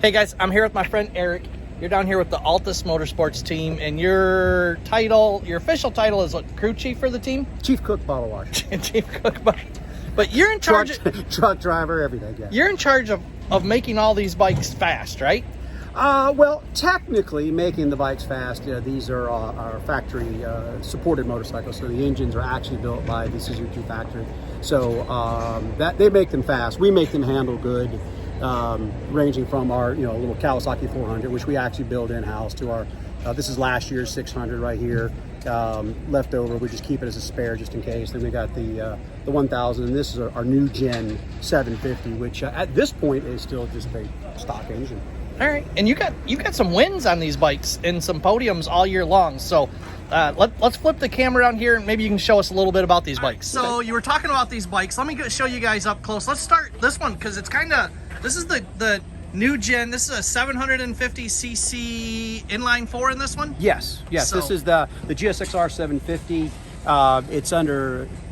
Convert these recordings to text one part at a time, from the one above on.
Hey guys, I'm here with my friend Eric. You're down here with the Altus Motorsports team, and your title, your official title is what, crew chief for the team? Chief cook, bottle washer. Chief cook, but you're in charge. Truck driver, everything. Yeah. You're in charge of making all these bikes fast, right? Well, technically, making the bikes fast. These are our factory supported motorcycles, so the engines are actually built by the Suzuki factory. So that they make them fast. We make them handle good. Ranging from our little Kawasaki 400, which we actually build in-house, to our this is last year's 600 right here, left over. We just keep it as a spare just in case. Then we got the 1000, and this is our new gen 750, which at this point is still just a stock engine. All right, and you got some wins on these bikes and some podiums all year long. So let's flip the camera around here, and maybe you can show us a little bit about these bikes. So you were talking about these bikes. Let me show you guys up close. Let's start this one because it's this is the new gen. This is a 750cc inline four in this one? Yes. So, this is the GSXR 750.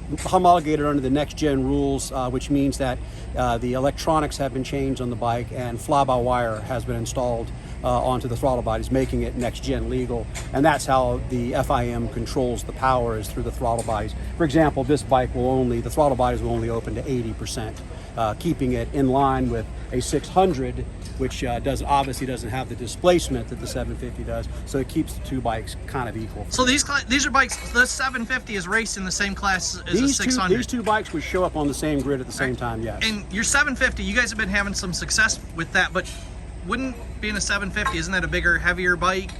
It's homologated under the next gen rules, which means that the electronics have been changed on the bike, and fly-by-wire has been installed onto the throttle bodies, making it next gen legal. And that's how the FIM controls the power, is through the throttle bodies. For example, this bike the throttle bodies will only open to 80%, keeping it in line with a 600, which obviously doesn't have the displacement that the 750 does. So it keeps the two bikes kind of equal. So these are bikes. The 750 is raced in the same class as the 600. These two bikes would show up on the same grid at the same time. Yes. And your 750, you guys have been having some success with that, but wouldn't being a 750, isn't that a bigger, heavier bike?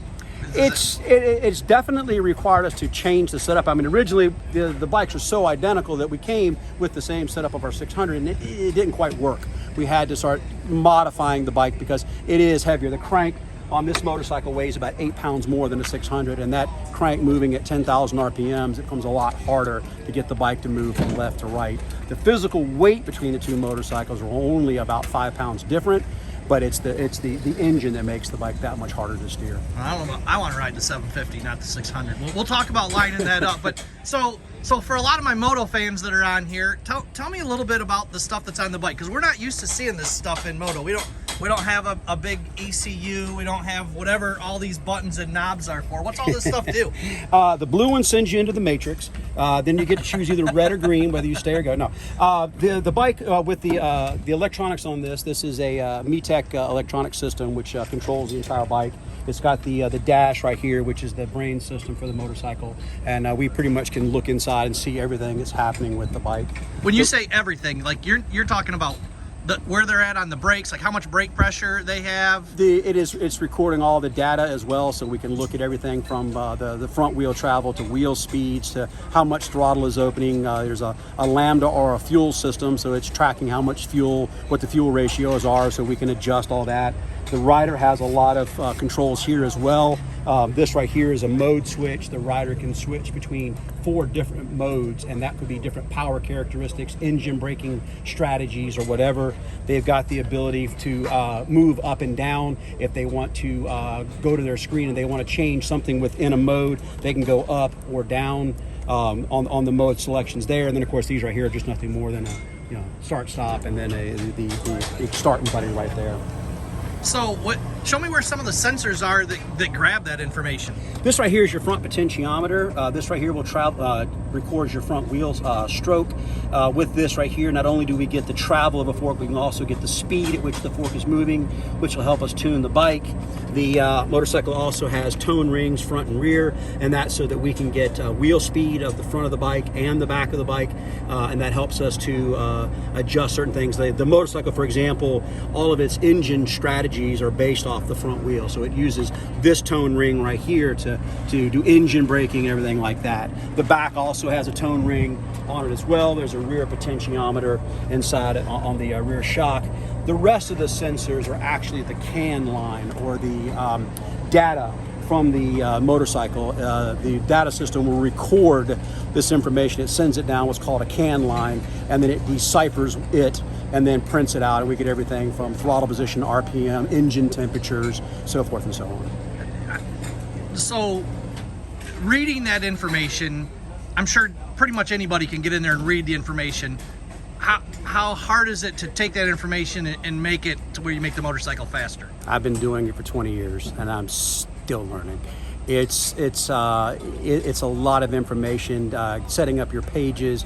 It's definitely required us to change the setup. I mean, originally the bikes were so identical that we came with the same setup of our 600, and it didn't quite work. We had to start modifying the bike because it is heavier. The crank on this motorcycle weighs about 8 pounds more than a 600, and that crank moving at 10,000 RPMs, it becomes a lot harder to get the bike to move from left to right. The physical weight between the two motorcycles are only about 5 pounds different, but it's the engine that makes the bike that much harder to steer. I don't know. I want to ride the 750, not the 600. We'll talk about lining that up. But so for a lot of my moto fans that are on here, tell me a little bit about the stuff that's on the bike, because we're not used to seeing this stuff in moto. We don't have a big ECU. We don't have whatever all these buttons and knobs are for. What's all this stuff do? The blue one sends you into the matrix. Then you get to choose either red or green, whether you stay or go. No, the bike with the electronics on this is a MeTech electronic system which controls the entire bike. It's got the dash right here, which is the brain system for the motorcycle, and we pretty much can look inside and see everything that's happening with the bike. When you say everything, like you're talking about where they're at on the brakes, like how much brake pressure they have. It's recording all the data as well, so we can look at everything from the front wheel travel to wheel speeds to how much throttle is opening. There's a lambda or a fuel system, so it's tracking how much fuel, what the fuel ratios are, so we can adjust all that. The rider has a lot of controls here as well. This right here is a mode switch. The rider can switch between 4 different modes, and that could be different power characteristics, engine braking strategies, or whatever. They've got the ability to move up and down. If they want to go to their screen and they want to change something within a mode, they can go up or down on the mode selections there. And then of course these right here are just nothing more than a start stop, and then the start button right there. So show me where some of the sensors are that grab that information. This right here is your front potentiometer. This right here will records your front wheels stroke. With this right here, not only do we get the travel of a fork, we can also get the speed at which the fork is moving, which will help us tune the bike. The motorcycle also has tone rings front and rear, and that's so that we can get wheel speed of the front of the bike and the back of the bike, and that helps us to adjust certain things. The motorcycle, for example, all of its engine strategies are based off the front wheel, so it uses this tone ring right here to do engine braking and everything like that. The back also has a tone ring on it as well. There's a rear potentiometer inside it on the rear shock. The rest of the sensors are actually the CAN line, or the data from the motorcycle. The data system will record this information. It sends it down what's called a CAN line, and then it deciphers it and then prints it out, and we get everything from throttle position, RPM, engine temperatures, so forth and so on. So reading that information, I'm sure pretty much anybody can get in there and read the information. how hard is it to take that information and make it to where you make the motorcycle faster? I've been doing it for 20 years, and I'm still learning. It's a lot of information, setting up your pages,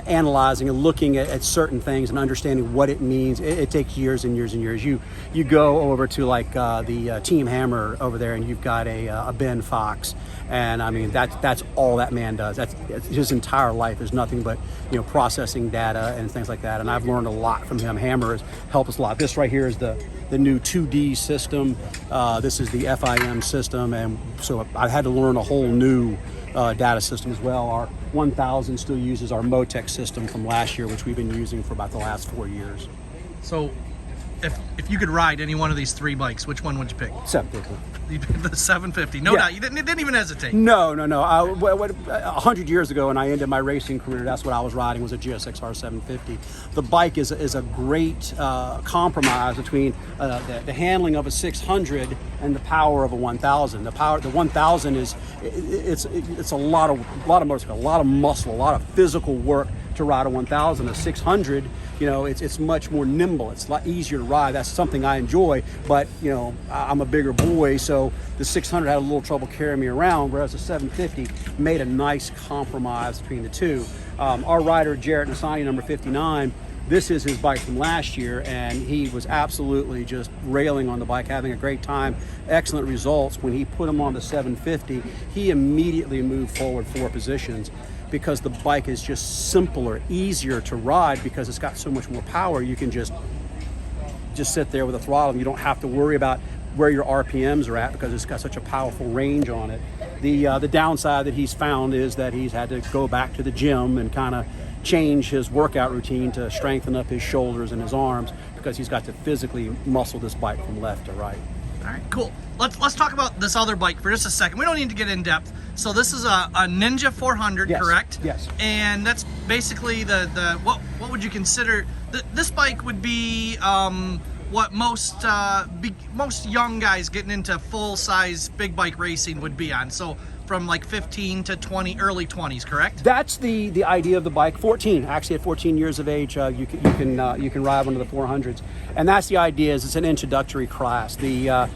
analyzing and looking at certain things and understanding what it means. It takes years and years and years. You go over to like the Team Hammer over there, and you've got a Ben Fox, and I mean that's all that man does. That's his entire life is nothing but processing data and things like that. And I've learned a lot from him. Hammer has helped us a lot. This right here is the new 2D system. This is the FIM system, and so I had to learn a whole new data system as well. Our 1000 still uses our Motec system from last year, which we've been using for about the last 4 years. So if you could ride any one of these 3 bikes, which one would you pick? 750. You picked the 750. No doubt. You didn't even hesitate. No. 100 years ago, when I ended my racing career, that's what I was riding, was a GSX-R 750. The bike is a great compromise between the handling of a 600 and the power of a 1000. The 1000 is it's a lot of motorcycle, a lot of muscle, a lot of physical work to ride a 1000. A 600, it's much more nimble. It's a lot easier to ride. That's something I enjoy, but I'm a bigger boy, so the 600 had a little trouble carrying me around, whereas the 750 made a nice compromise between the two. Our rider, Jarrett Nassani, number 59, this is his bike from last year, and he was absolutely just railing on the bike, having a great time, excellent results. When he put him on the 750, he immediately moved forward 4 positions, because the bike is just simpler, easier to ride, because it's got so much more power. You can just sit there with a throttle, and you don't have to worry about where your RPMs are at, because it's got such a powerful range on it. The downside that he's found is that he's had to go back to the gym and kind of change his workout routine to strengthen up his shoulders and his arms, because he's got to physically muscle this bike from left to right. All right, cool. Let's talk about this other bike for just a second. We don't need to get in depth. So this is a Ninja 400, yes, correct? Yes. And that's basically what would you consider? This bike would be what most young guys getting into full size big bike racing would be on. So from like 15 to 20, early 20s, correct? That's the idea of the bike. 14, actually, at 14 years of age, you can ride one of the 400s, and that's the idea. Is it's an introductory class. The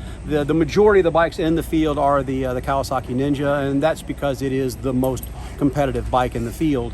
majority of the bikes in the field are the Kawasaki Ninja, and that's because it is the most competitive bike in the field.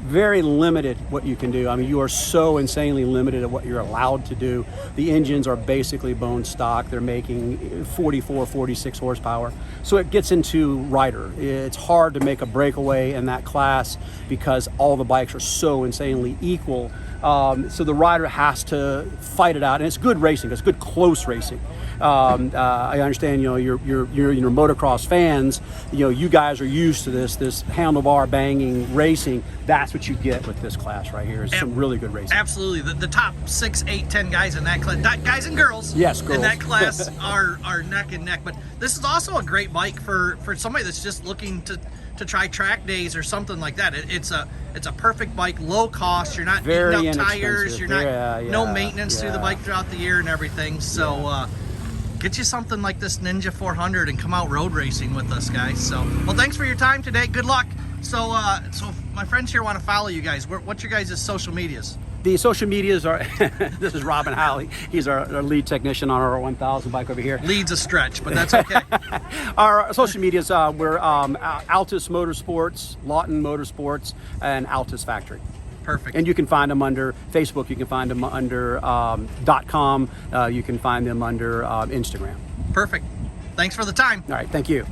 Very limited what you can do. I mean, you are so insanely limited at what you're allowed to do. The engines are basically bone stock. They're making 44, 46 horsepower. So it gets into rider. It's hard to make a breakaway in that class because all the bikes are so insanely equal. So the rider has to fight it out, and it's good racing. It's good close racing. I understand, you're motocross fans. You guys are used to this handlebar banging racing. That's what you get with this class right here. Is some really good racing. Absolutely, the top 6, 8, 10 guys in that class, guys and girls. Yes, girls in that class are neck and neck. But this is also a great bike for somebody that's just looking to try track days or something like that. It's a perfect bike, low cost. You're not eating up tires. You're not no maintenance to the bike throughout the year and everything. So get you something like this Ninja 400 and come out road racing with us, guys. So, well, thanks for your time today. Good luck. So my friends here want to follow you guys. What's your guys' social medias? The social medias are, this is Robin Halley. He's our lead technician on our 1000 bike over here. Lead's a stretch, but that's okay. Our social medias, we're Altus Motorsports, Lawton Motorsports, and Altus Factory. Perfect. And you can find them under Facebook. You can find them under .com. You can find them under Instagram. Perfect. Thanks for the time. All right, thank you.